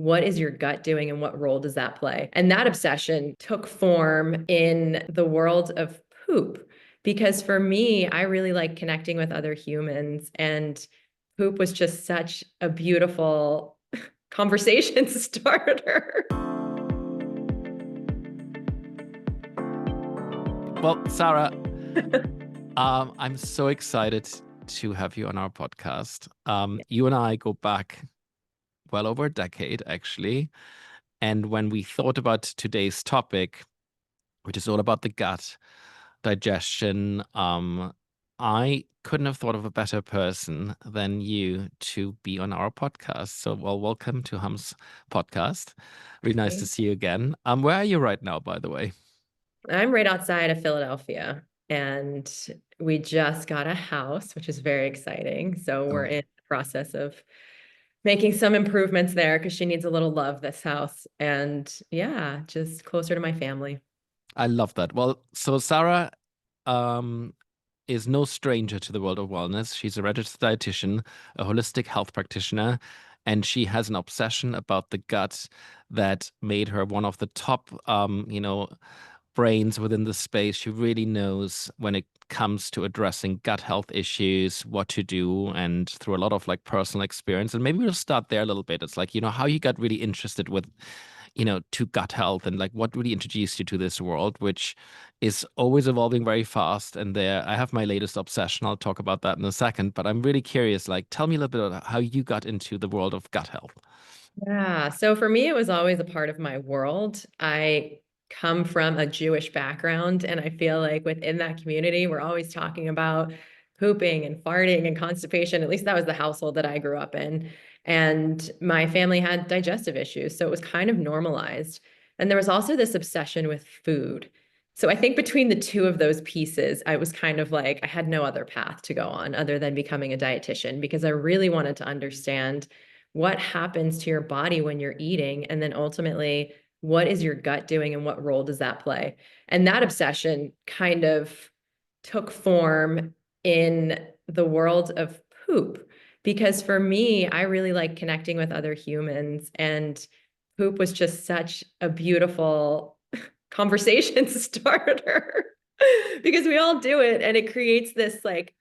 what is your gut doing and what role does that play? And that obsession took form in the world of poop. Because for me, I really like connecting with other humans, and poop was just such a beautiful conversation starter. Well, Sarah, I'm so excited to have you on our podcast. You and I go back well over a decade, actually. And when we thought about today's topic, which is all about the gut, digestion, I couldn't have thought of a better person than you to be on our podcast. So, well, welcome to Hum's podcast. Really nice to see you again. Where are you right now, by the way? I'm right outside of Philadelphia, and we just got a house, which is very exciting. So we're Oh, in the process of making some improvements there because she needs a little love, this house. And yeah, just closer to my family. I love that. Well, so Sarah um, is no stranger to the world of wellness. She's a registered dietitian, a holistic health practitioner, and she has an obsession about the gut that made her one of the top, brains within the space. She really knows when it comes to addressing gut health issues, what to do, and through a lot of like personal experience. And maybe we'll start there a little bit. It's like, how you got really interested with to gut health and like what really introduced you to this world, which is always evolving very fast. And there, I have my latest obsession. I'll talk about that in a second, but I'm really curious, like, tell me a little bit about how you got into the world of gut health. Yeah. So for me, it was always a part of my world. I come from a Jewish background, and I feel like within that community, we're always talking about pooping and farting and constipation. At least that was the household that I grew up in. And my family had digestive issues. So it was kind of normalized. And there was also this obsession with food. So I think between the two of those pieces, I was kind of like, I had no other path to go on other than becoming a dietitian because I really wanted to understand what happens to your body when you're eating, and then ultimately, what is your gut doing and what role does that play? And that obsession kind of took form in the world of poop. Because for me, I really like connecting with other humans, and poop was just such a beautiful conversation starter because we all do it, and it creates this like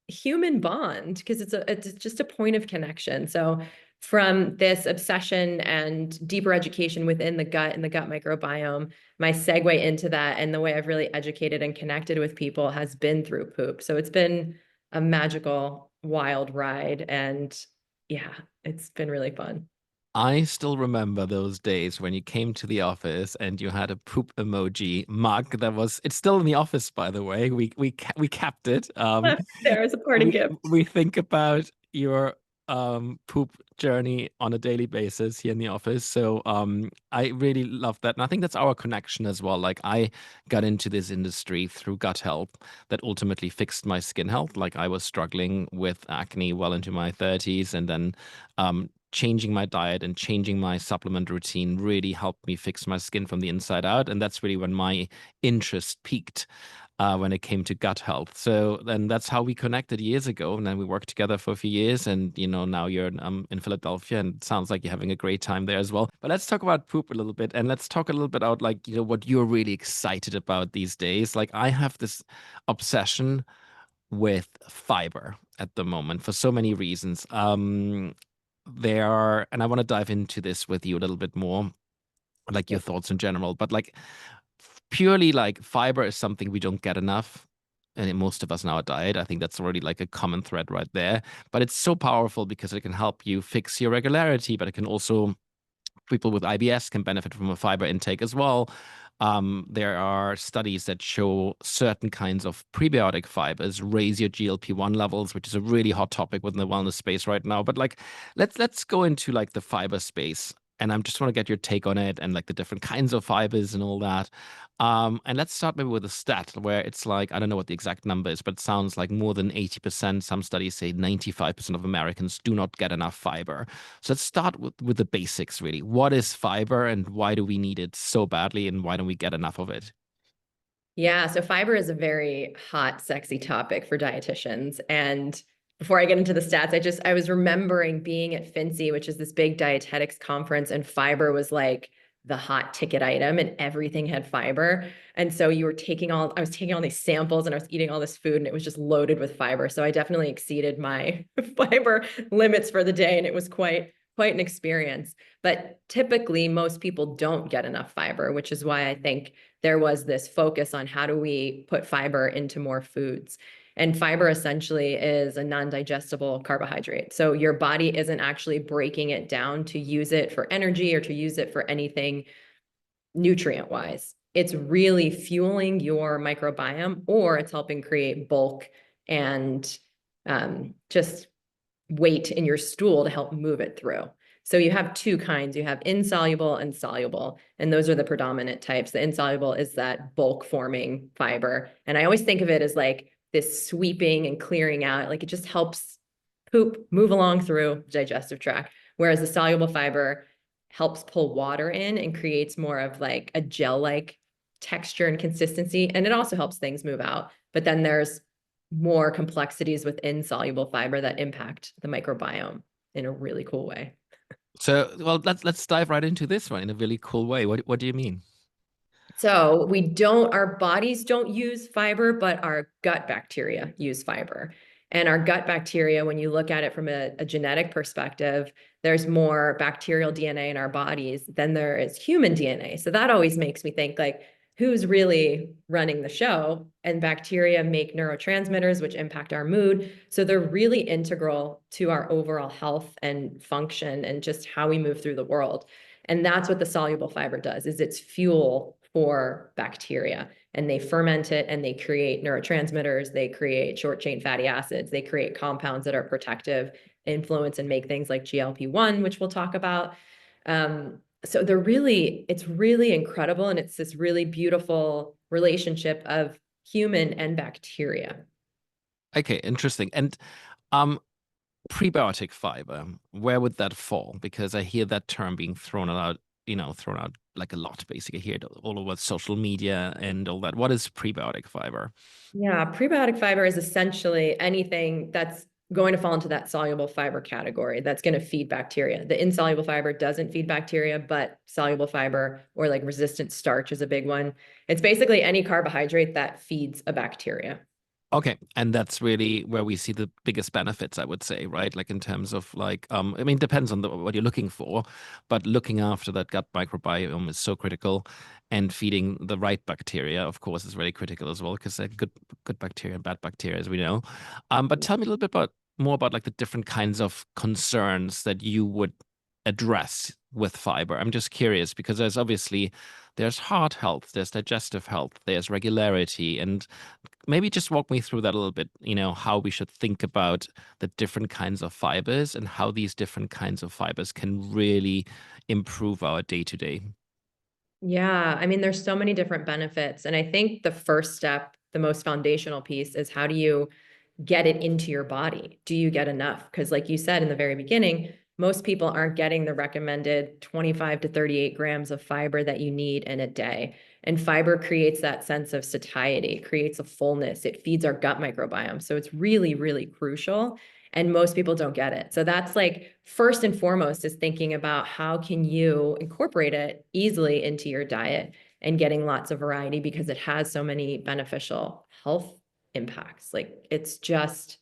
human bond because it's just a point of connection. So from this obsession and deeper education within the gut and the gut microbiome, my segue into that and the way I've really educated and connected with people has been through poop. So it's been a magical, wild ride. And yeah, it's been really fun. I still remember those days when you came to the office and you had a poop emoji mug it's still in the office, by the way. We kept it. There as a parting we gift. we think about your poop journey on a daily basis here in the office. So I really love that. And I think that's our connection as well. Like I got into this industry through gut health that ultimately fixed my skin health. Like I was struggling with acne well into my 30s, and then changing my diet and changing my supplement routine really helped me fix my skin from the inside out. And that's really when my interest peaked when it came to gut health. So then that's how we connected years ago. And then we worked together for a few years. And, now you're in Philadelphia, and it sounds like you're having a great time there as well. But let's talk about poop a little bit, and let's talk a little bit about like, what you're really excited about these days. Like I have this obsession with fiber at the moment for so many reasons. And I want to dive into this with you a little bit more, like your thoughts in general, but like purely like fiber is something we don't get enough. And in most of us in our diet, I think that's already like a common thread right there. But it's so powerful because it can help you fix your regularity, but it can also, people with IBS can benefit from a fiber intake as well. There are studies that show certain kinds of prebiotic fibers raise your GLP-1 levels, which is a really hot topic within the wellness space right now. But like, let's go into like the fiber space, and I just want to get your take on it and like the different kinds of fibers and all that. And let's start maybe with a stat where it's like, I don't know what the exact number is, but it sounds like more than 80%. Some studies say 95% of Americans do not get enough fiber. So let's start with the basics, really. What is fiber and why do we need it so badly, and why don't we get enough of it? Yeah, so fiber is a very hot, sexy topic for dietitians. And before I get into the stats, I was remembering being at FNCE, which is this big dietetics conference, and fiber was like the hot ticket item, and everything had fiber. And so I was taking all these samples and I was eating all this food, and it was just loaded with fiber. So I definitely exceeded my fiber limits for the day, and it was quite an experience. But typically, most people don't get enough fiber, which is why I think there was this focus on how do we put fiber into more foods. And fiber essentially is a non-digestible carbohydrate. So your body isn't actually breaking it down to use it for energy or to use it for anything nutrient-wise. It's really fueling your microbiome, or it's helping create bulk and just weight in your stool to help move it through. So you have two kinds. You have insoluble and soluble, and those are the predominant types. The insoluble is that bulk forming fiber. And I always think of it as like this sweeping and clearing out, like it just helps poop move along through the digestive tract. Whereas the soluble fiber helps pull water in and creates more of like a gel-like texture and consistency. And it also helps things move out. But then there's more complexities with insoluble fiber that impact the microbiome in a really cool way. So, well, let's dive right into this one in a really cool way. What do you mean? So our bodies don't use fiber, but our gut bacteria use fiber. And our gut bacteria, when you look at it from a genetic perspective, there's more bacterial DNA in our bodies than there is human DNA. So that always makes me think like, who's really running the show? And bacteria make neurotransmitters, which impact our mood. So they're really integral to our overall health and function and just how we move through the world. And that's what the soluble fiber does, is it's fuel for bacteria. And they ferment it and they create neurotransmitters, they create short chain fatty acids, they create compounds that are protective, influence and make things like GLP-1, which we'll talk about. So it's really incredible. And it's this really beautiful relationship of human and bacteria. Okay, interesting. And um, prebiotic fiber, where would that fall? Because I hear that term being thrown out like a lot, basically. I hear it all over social media and all that. What is prebiotic fiber? Yeah, prebiotic fiber is essentially anything that's going to fall into that soluble fiber category that's going to feed bacteria. The insoluble fiber doesn't feed bacteria, but soluble fiber or like resistant starch is a big one. It's basically any carbohydrate that feeds a bacteria. Okay, and that's really where we see the biggest benefits, I would say, right? Like in terms of like, I mean, depends on what you're looking for, but looking after that gut microbiome is so critical, and feeding the right bacteria, of course, is really critical as well, because they're good bacteria and bad bacteria, as we know. But tell me a little bit more about like the different kinds of concerns that you would address with fiber. I'm just curious because there's heart health, there's digestive health, there's regularity, and maybe just walk me through that a little bit, how we should think about the different kinds of fibers and how these different kinds of fibers can really improve our day to day. Yeah, I mean, there's so many different benefits. And I think the first step, the most foundational piece is how do you get it into your body? Do you get enough? Because, like you said in the very beginning, most people aren't getting the recommended 25 to 38 grams of fiber that you need in a day. And fiber creates that sense of satiety, creates a fullness. It feeds our gut microbiome. So it's really, really crucial. And most people don't get it. So that's like first and foremost is thinking about how can you incorporate it easily into your diet and getting lots of variety because it has so many beneficial health impacts. Like it's just,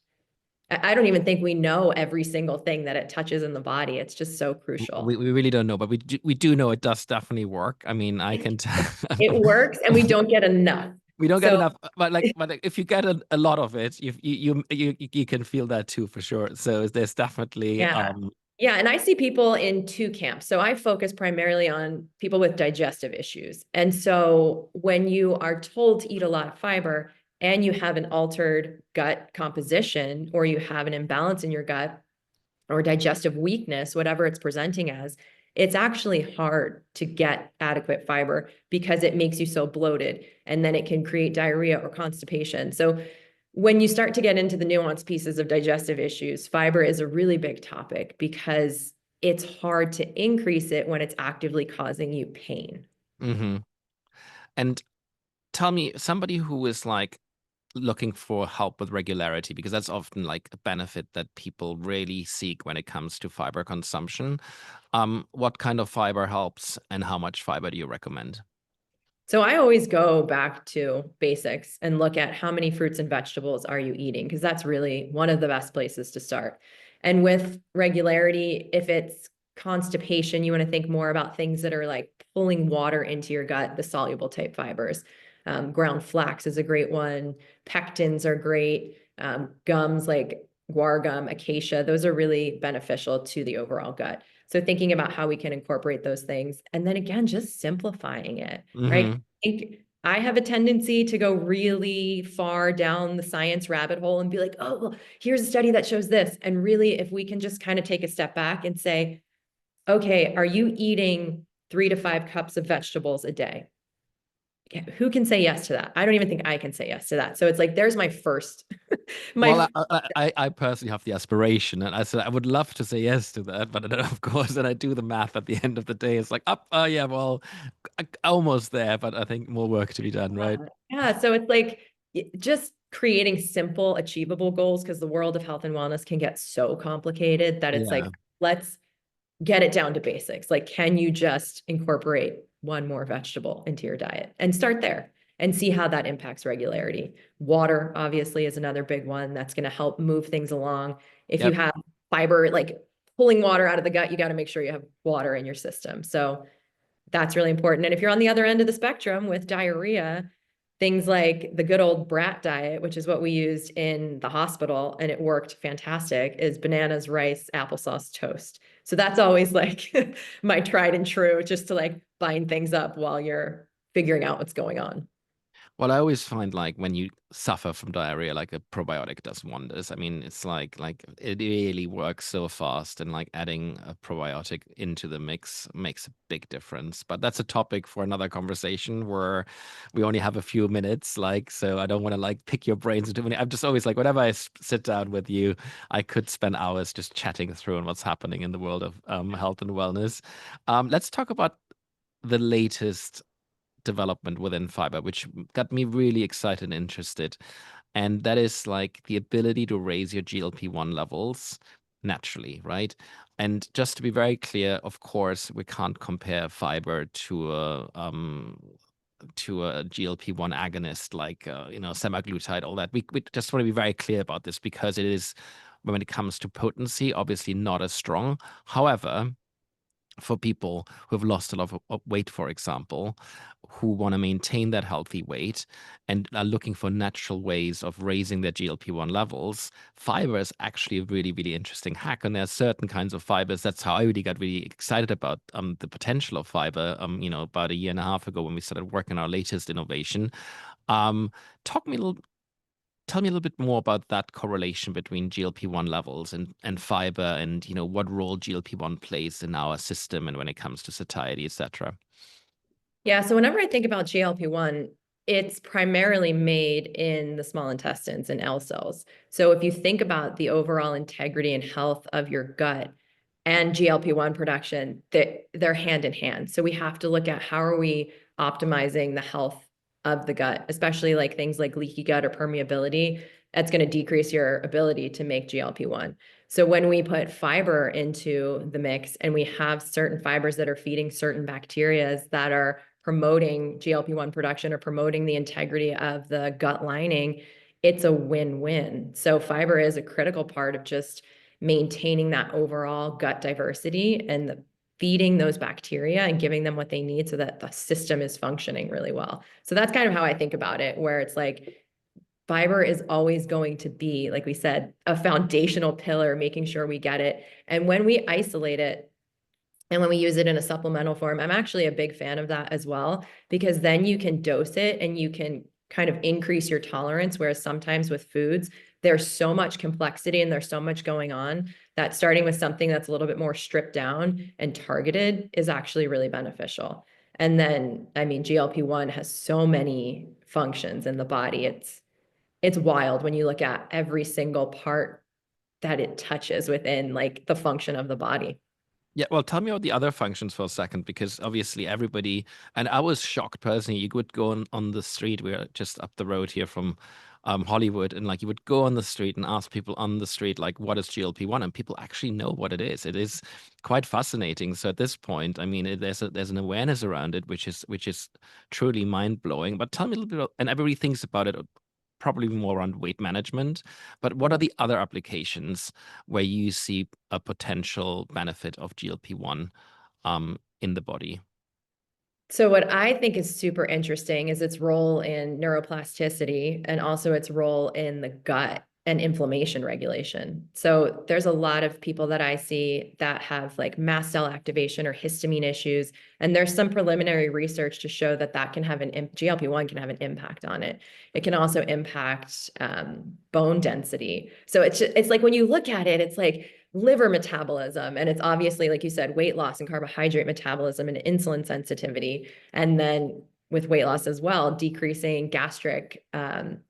I don't even think we know every single thing that it touches in the body. It's just so crucial. We really don't know, but we do know it does definitely work. I mean, I can tell. It works and we don't get enough. We don't get So enough, but like if you get a lot of it, you can feel that too for sure. So there's definitely yeah. Yeah. And I see people in two camps. So I focus primarily on people with digestive issues. And so when you are told to eat a lot of fiber and you have an altered gut composition or you have an imbalance in your gut or digestive weakness, whatever it's presenting as, it's actually hard to get adequate fiber because it makes you so bloated and then it can create diarrhea or constipation. So when you start to get into the nuanced pieces of digestive issues, fiber is a really big topic because it's hard to increase it when it's actively causing you pain. hmm And tell me, somebody who is like looking for help with regularity, because that's often like a benefit that people really seek when it comes to fiber consumption. What kind of fiber helps, and how much fiber do you recommend? So I always go back to basics and look at how many fruits and vegetables are you eating, because that's really one of the best places to start. And with regularity, if it's constipation, you want to think more about things that are like pulling water into your gut, the soluble type fibers. Ground flax is a great one. Pectins are great. Gums like guar gum, acacia, those are really beneficial to the overall gut. So thinking about how we can incorporate those things. And then again, just simplifying it, right? Mm-hmm. Think I have a tendency to go really far down the science rabbit hole and be like, oh, well, here's a study that shows this. And really, if we can just kind of take a step back and say, okay, are you eating 3 to 5 cups of vegetables a day? Who can say yes to that? I don't even think I can say yes to that. So it's like, there's my first, my Well, I personally have the aspiration, and I said I would love to say yes to that, but then, of course, then I do the math at the end of the day. It's like, up, yeah, well, almost there, but I think more work to be done, right? yeah. So it's like just creating simple, achievable goals, because the world of health and wellness can get so complicated that it's like, Yeah. let's get it down to basics. Like, can you just incorporate one more vegetable into your diet and start there and see how that impacts regularity? Water, obviously, is another big one that's going to help move things along. If you Yep. have fiber, like pulling water out of the gut, you got to make sure you have water in your system. So that's really important. And if you're on the other end of the spectrum with diarrhea, things like the good old brat diet, which is what we used in the hospital, and it worked fantastic, is bananas, rice, applesauce, toast. So that's always like my tried and true, just to like bind things up while you're figuring out what's going on. Well, I always find like when you suffer from diarrhea, like a probiotic does wonders. I mean, it's like it really works so fast, and like adding a probiotic into the mix makes a big difference. But that's a topic for another conversation where we only have a few minutes. Like, so I don't want to like pick your brains too many. I'm just always like, whenever I sit down with you, I could spend hours just chatting through on what's happening in the world of health and wellness. Let's talk about the latest development within fiber, which got me really excited and interested. And that is like the ability to raise your GLP-1 levels naturally, right? And just to be very clear, of course, we can't compare fiber to a GLP-1 agonist like semaglutide, all that. We just want to be very clear about this, because it is, when it comes to potency, obviously not as strong. However, for people who have lost a lot of weight, for example, who want to maintain that healthy weight and are looking for natural ways of raising their GLP-1 levels, fiber is actually a really, really interesting hack. And there are certain kinds of fibers. That's how I really got really excited about the potential of fiber, about a year and a half ago when we started working on our latest innovation. Um, talk me a little Tell me a little bit more about that correlation between GLP-1 levels and fiber, and what role GLP-1 plays in our system and when it comes to satiety, etc. Yeah, so whenever I think about GLP-1, it's primarily made in the small intestines and L cells. So if you think about the overall integrity and health of your gut and GLP-1 production, they're hand in hand. So we have to look at how are we optimizing the health of the gut, especially like things like leaky gut or permeability. That's going to decrease your ability to make GLP-1. So when we put fiber into the mix and we have certain fibers that are feeding certain bacteria that are promoting GLP-1 production or promoting the integrity of the gut lining, it's a win-win. So fiber is a critical part of just maintaining that overall gut diversity and feeding those bacteria and giving them what they need so that the system is functioning really well. So that's kind of how I think about it, where it's like fiber is always going to be, like we said, a foundational pillar, making sure we get it. And when we isolate it, and when we use it in a supplemental form, I'm actually a big fan of that as well, because then you can dose it and you can kind of increase your tolerance. Whereas sometimes with foods, there's so much complexity and there's so much going on that starting with something that's a little bit more stripped down and targeted is actually really beneficial. And then, I mean, GLP-1 has so many functions in the body. It's wild when you look at every single part that it touches within like the function of the body. Yeah, well, tell me about the other functions for a second, because obviously everybody, and I was shocked personally. You would go on the street, we're just up the road here from Hollywood, and like you would go on the street and ask people on the street, like, what is GLP-1? And people actually know what it is. It is quite fascinating. So at this point, I mean, there's an awareness around it, which is truly mind blowing. But tell me a little bit about, and everybody thinks about it probably more around weight management, but what are the other applications where you see a potential benefit of GLP-1 in the body? So what I think is super interesting is its role in neuroplasticity and also its role in the gut and inflammation regulation. So there's a lot of people that I see that have like mast cell activation or histamine issues, and there's some preliminary research to show that that can have GLP-1 can have an impact on it. It can also impact bone density. So it's like when you look at it, it's like liver metabolism. And it's obviously, like you said, weight loss and carbohydrate metabolism and insulin sensitivity. And then with weight loss as well, decreasing gastric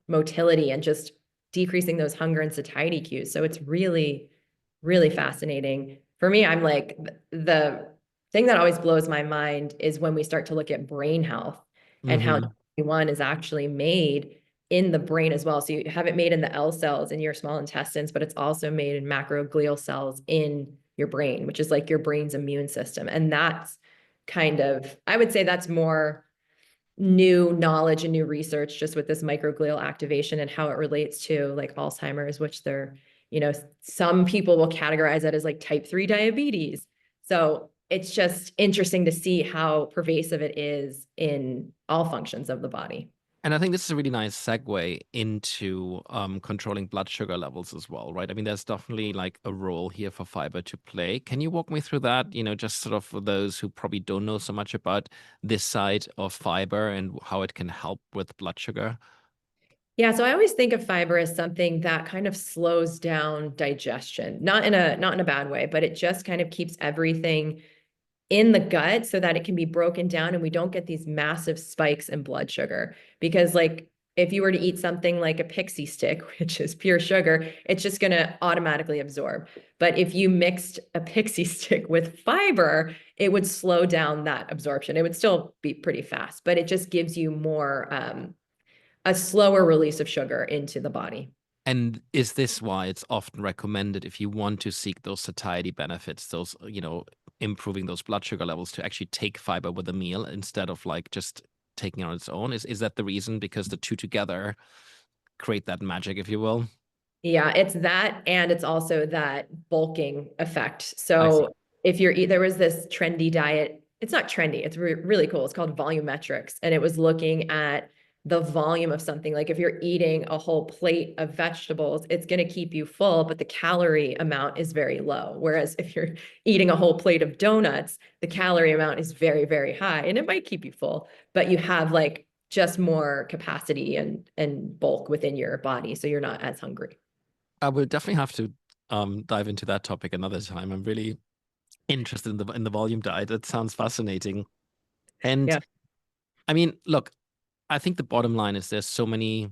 motility and just decreasing those hunger and satiety cues. So it's really, really fascinating. For me, I'm like, the thing that always blows my mind is when we start to look at brain health and how Hmm. one is actually made in the brain as well. So you have it made in the L cells in your small intestines, but it's also made in macroglial cells in your brain, which is like your brain's immune system. And that's kind of, I would say that's more new knowledge and new research just with this microglial activation and how it relates to like Alzheimer's, which they're, some people will categorize it as like type 3 diabetes. So it's just interesting to see how pervasive it is in all functions of the body. And I think this is a really nice segue into controlling blood sugar levels as well, right? I mean, there's definitely like a role here for fiber to play. Can you walk me through that? Just sort of for those who probably don't know so much about this side of fiber and how it can help with blood sugar. Yeah, so I always think of fiber as something that kind of slows down digestion, not in a bad way, but it just kind of keeps everything in the gut so that it can be broken down and we don't get these massive spikes in blood sugar. Because like if you were to eat something like a pixie stick, which is pure sugar, it's just going to automatically absorb. But if you mixed a pixie stick with fiber, it would slow down that absorption. It would still be pretty fast, but it just gives you more a slower release of sugar into the body. And is this why it's often recommended if you want to seek those satiety benefits, those, improving those blood sugar levels, to actually take fiber with a meal instead of like just taking it on its own? Is that the reason? Because the two together create that magic, if you will? Yeah, it's that, and it's also that bulking effect. I see. So if there was this trendy diet, it's not trendy, it's really cool. It's called volumetrics, and it was looking at the volume of something. Like if you're eating a whole plate of vegetables, it's going to keep you full, but the calorie amount is very low. Whereas if you're eating a whole plate of donuts, the calorie amount is very, very high, and it might keep you full, but you have like just more capacity and bulk within your body, so you're not as hungry. I will definitely have to dive into that topic another time. I'm really interested in the volume diet. That sounds fascinating. And Yeah. I mean, look, I think the bottom line is there's so many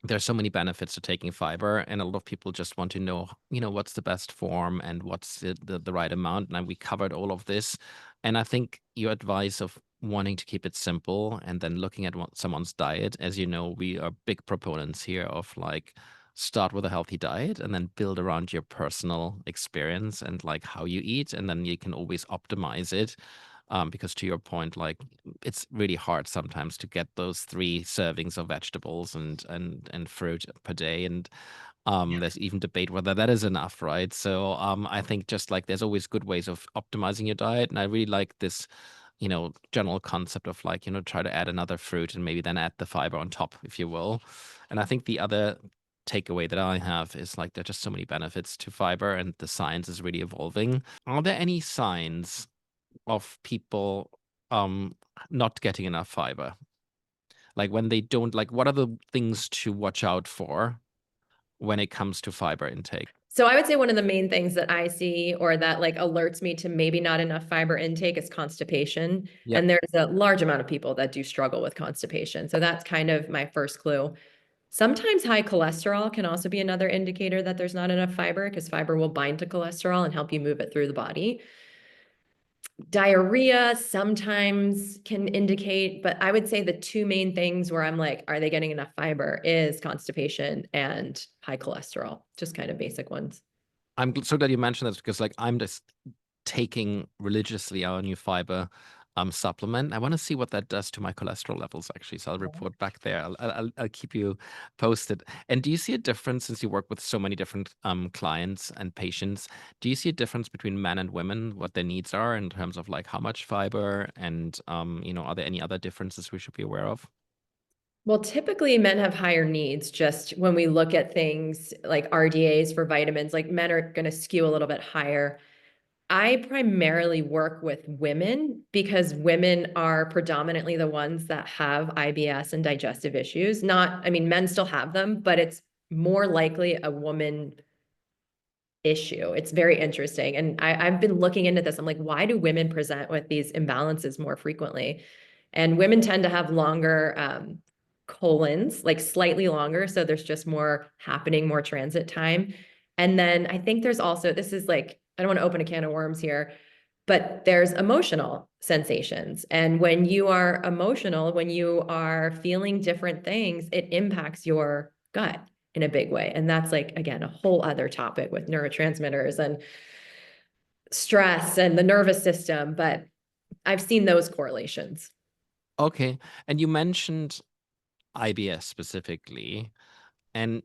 benefits to taking fiber, and a lot of people just want to know, what's the best form and what's the right amount. And we covered all of this. And I think your advice of wanting to keep it simple and then looking at someone's diet, as you know, we are big proponents here of like start with a healthy diet and then build around your personal experience and like how you eat, and then you can always optimize it. Because to your point, like it's really hard sometimes to get those 3 servings of vegetables and fruit per day, and there's even debate whether that is enough, right? So I think just like there's always good ways of optimizing your diet, and I really like this, general concept of like try to add another fruit and maybe then add the fiber on top, if you will. And I think the other takeaway that I have is like there's just so many benefits to fiber, and the science is really evolving. Are there any signs of people not getting enough fiber? Like when they don't, like what are the things to watch out for when it comes to fiber intake? So I would say one of the main things that I see or that like alerts me to maybe not enough fiber intake is constipation. Yep. And there's a large amount of people that do struggle with constipation. So that's kind of my first clue. Sometimes high cholesterol can also be another indicator that there's not enough fiber because fiber will bind to cholesterol and help you move it through the body. Diarrhea sometimes can indicate, but I would say the two main things where I'm like, are they getting enough fiber is constipation and high cholesterol, just kind of basic ones. I'm so glad you mentioned this because like I'm just taking religiously our new fiber supplement. I want to see what that does to my cholesterol levels actually. So I'll report back there. I'll keep you posted. And do you see a difference since you work with so many different clients and patients? Do you see a difference between men and women, what their needs are in terms of like how much fiber and are there any other differences we should be aware of? Well, typically men have higher needs. Just when we look at things like RDAs for vitamins, like men are going to skew a little bit higher. I primarily work with women because women are predominantly the ones that have IBS and digestive issues. Not, I mean, men still have them, but it's more likely a woman issue. It's very interesting. And I've been looking into this. I'm like, why do women present with these imbalances more frequently? And women tend to have longer colons, like slightly longer. So there's just more happening, more transit time. And then I think there's also, this is like, I don't want to open a can of worms here, but there's emotional sensations. And when you are emotional, when you are feeling different things, it impacts your gut in a big way. And that's like, again, a whole other topic with neurotransmitters and stress and the nervous system. But I've seen those correlations. Okay. And you mentioned IBS specifically. And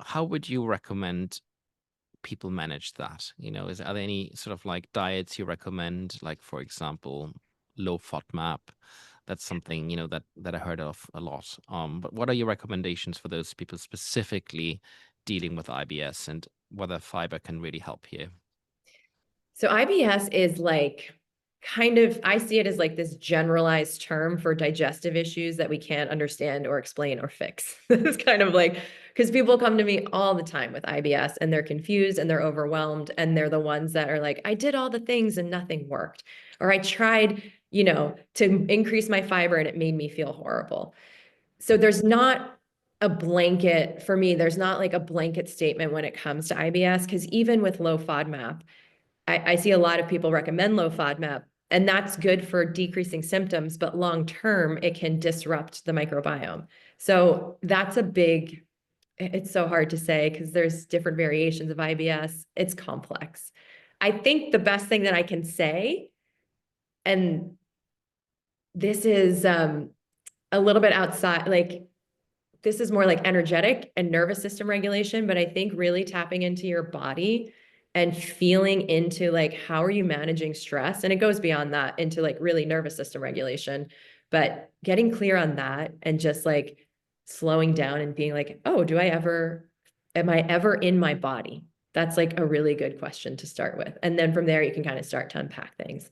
how would you recommend people manage that? Are there any sort of like diets you recommend? Like, for example, low FODMAP. That's something, that I heard of a lot. But what are your recommendations for those people specifically dealing with IBS and whether fiber can really help here? So IBS is like kind of, I see it as like this generalized term for digestive issues that we can't understand or explain or fix. It's kind of like, because people come to me all the time with IBS and they're confused and they're overwhelmed. And they're the ones that are like, I did all the things and nothing worked. Or I tried, to increase my fiber and it made me feel horrible. So there's not a blanket for me, there's not like a blanket statement when it comes to IBS, because even with low FODMAP, I see a lot of people recommend low FODMAP, and that's good for decreasing symptoms, but long term, it can disrupt the microbiome. So that's a big, it's so hard to say because there's different variations of IBS. It's complex. I think the best thing that I can say, and this is a little bit outside, like this is more like energetic and nervous system regulation, but I think really tapping into your body and feeling into like, how are you managing stress? And it goes beyond that into like really nervous system regulation, but getting clear on that and just like slowing down and being like, oh, am I ever in my body? That's like a really good question to start with. And then from there, you can kind of start to unpack things.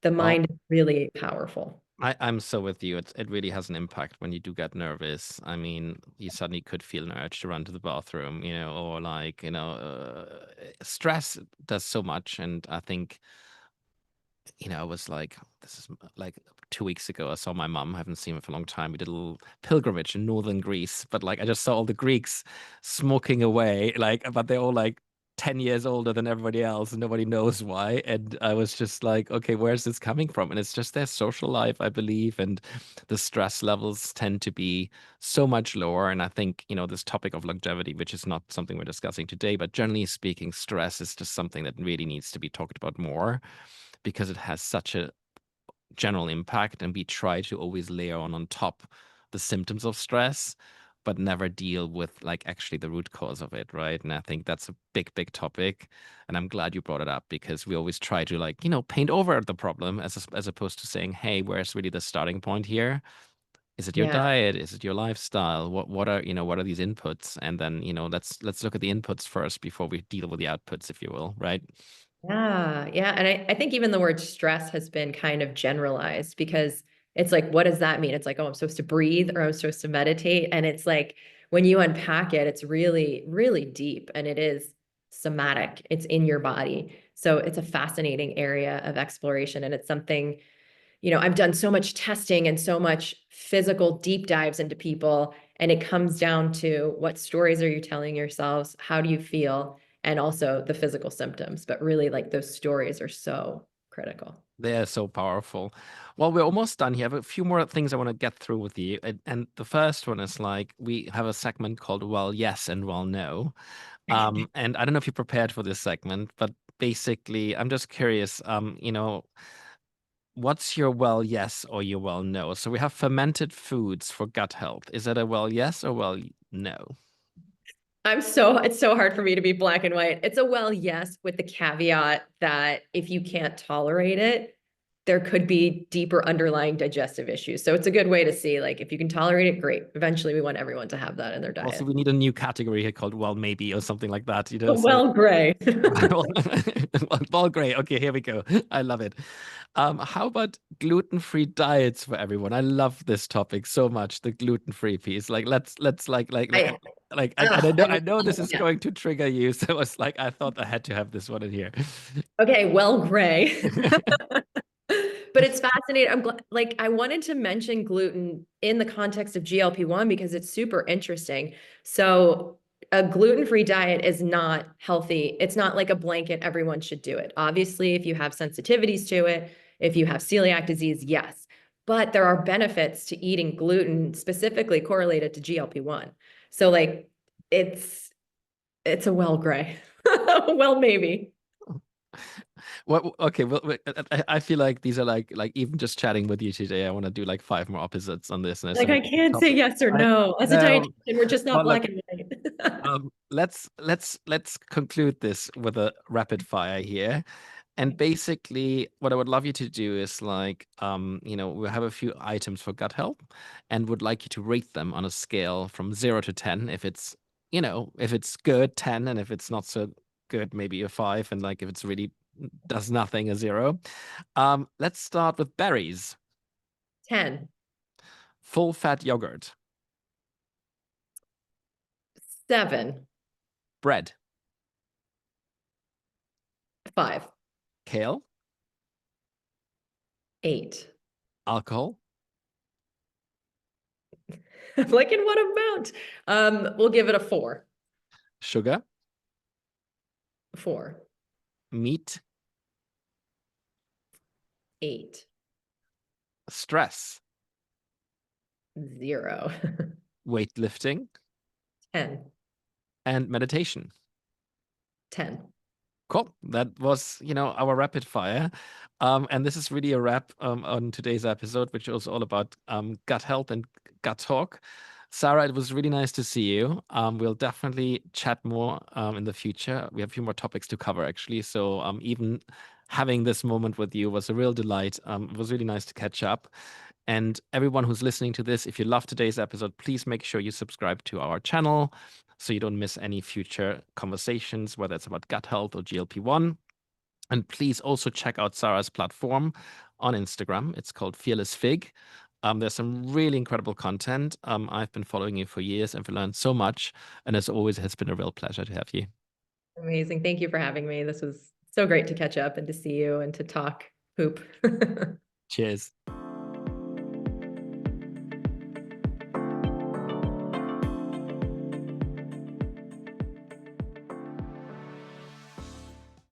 The Well, mind is really powerful. I'm so with you. It really has an impact when you do get nervous. I mean, you suddenly could feel an urge to run to the bathroom, or like, stress does so much. And I think, I was like, this is like 2 weeks ago. I saw my mum, haven't seen her for a long time. We did a little pilgrimage in northern Greece, but like I just saw all the Greeks smoking away, like, but they're all like 10 years older than everybody else and nobody knows why. And I was just like, okay, where's this coming from? And it's just their social life, I believe. And the stress levels tend to be so much lower. And I think, this topic of longevity, which is not something we're discussing today, but generally speaking, stress is just something that really needs to be talked about more because it has such a general impact, and we try to always layer on top the symptoms of stress but never deal with like actually the root cause of it, right? And I think that's a big topic, and I'm glad you brought it up because we always try to like paint over the problem as opposed to saying, hey, where's really the starting point here? Is it your Yeah. diet? Is it your lifestyle? What are these inputs? And then let's look at the inputs first before we deal with the outputs, if you will, right? Yeah, yeah. And I think even the word stress has been kind of generalized because it's like, what does that mean? It's like, oh, I'm supposed to breathe or I'm supposed to meditate. And it's like, when you unpack it, it's really, really deep and it is somatic. It's in your body. So it's a fascinating area of exploration. And it's something, I've done so much testing and so much physical deep dives into people, and it comes down to what stories are you telling yourselves? How do you feel? And also the physical symptoms. But really, like those stories are so critical. They are so powerful. Well, we're almost done here. I have a few more things I want to get through with you. And the first one is like we have a segment called Well, Yes and Well, No. And I don't know if you're prepared for this segment, but basically, I'm just curious, what's your well yes or your well no? So we have fermented foods for gut health. Is that a well yes or well no? It's so hard for me to be black and white. It's a well, yes, with the caveat that if you can't tolerate it, there could be deeper underlying digestive issues. So it's a good way to see, like, if you can tolerate it, great. Eventually, we want everyone to have that in their Also, diet. we need a new category here called well maybe or something like that. So Well, gray. well, great. Okay, here we go. I love it. How about gluten-free diets for everyone? I love this topic so much, the gluten-free piece. Like, let's I, and ugh, I know this is yeah. going to trigger you, so it's like I thought I had to have this one in here. Okay, well, gray. But it's fascinating. Like, I wanted to mention gluten in the context of GLP-1 because it's super interesting. So a gluten-free diet is not healthy. It's not like a blanket, everyone should do it. Obviously, if you have sensitivities to it, if you have celiac disease, yes. But there are benefits to eating gluten specifically correlated to GLP-1. So like it's a well gray. Well, maybe. Well, okay. Well, I feel like these are like even just chatting with you today, I want to do like 5 more opposites on this, and there's so Like, I many can't say topics. yes or I no. As a dietitian, know. we're just not Well, look, black and white. let's conclude this with a rapid fire here. And basically, what I would love you to do is like, we have a few items for gut health, and would like you to rate them on a scale from 0 to 10. If it's good, 10, and if it's not so good, maybe a 5, and like if it's really does nothing, a 0. Let's start with berries, 10, full fat yogurt, 7, bread, 5, kale, 8. alcohol, Like, in what amount? We'll give it a 4. sugar, 4, meat, 8, stress, 0, weightlifting, 10, and meditation. 10. Cool. That was, our rapid fire. And this is really a wrap on today's episode, which was all about gut health and gut talk. Sarah, it was really nice to see you. We'll definitely chat more in the future. We have a few more topics to cover, actually. So even having this moment with you was a real delight. It was really nice to catch up. And everyone who's listening to this, if you love today's episode, please make sure you subscribe to our channel so you don't miss any future conversations, whether it's about gut health or GLP-1. And please also check out Sarah's platform on Instagram. It's called Fearless Fig. There's some really incredible content. I've been following you for years and I've learned so much. And as always, it has been a real pleasure to have you. Amazing. Thank you for having me. This was so great to catch up and to see you and to talk poop. Cheers.